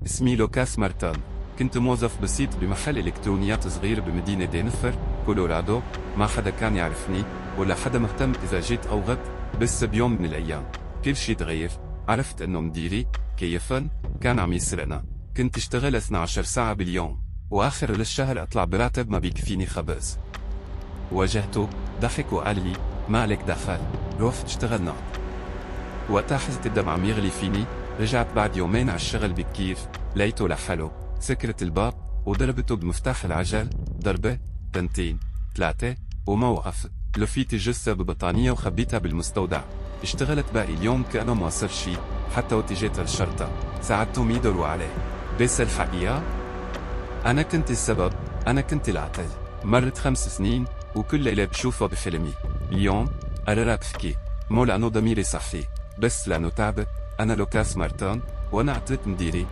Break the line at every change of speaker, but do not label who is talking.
اسمي لوكاس مارتان. كنت موظف بسيط بمحل إلكترونيات صغير بمدينة دينفر، كولورادو. ما حدا كان يعرفني ولا حدا مهتم إذا جيت أو غبت. بس بيوم من الأيام كل شي تغير. عرفت إنه مديري كيفن كان عم يسرقنا. كنت اشتغل 12 ساعة باليوم، وآخر الشهر أطلع براتب ما بيكفيني خبز. واجهته، ضحك وقال لي ما لك دخل، رحت اشتغلنا. وقتها حسيت الدم عم يغلي فيني. رجعت بعد يومين على الشغل بكير، لقيته لحاله. سكرت الباب وضربته بمفتاح العجل، ضربة، تنتين، ثلاثة، وما وقفت. لفيت الجثة ببطانية وخبيتها بالمستودع. اشتغلت باقي اليوم كأنه ما صار شي، حتى وقت جيت الشرطة ساعدتهم يدوروا عليه. بس الحقيقة أنا كنت السبب، أنا كنت العتل. مرت 5 سنين وكل اللي بشوفه بفيلمي. اليوم قررت أبكي، مو لأنه ضميري صحي، بس لأنه تعبت. أنا لوكاس مارتان، وأنا عتلت مديري.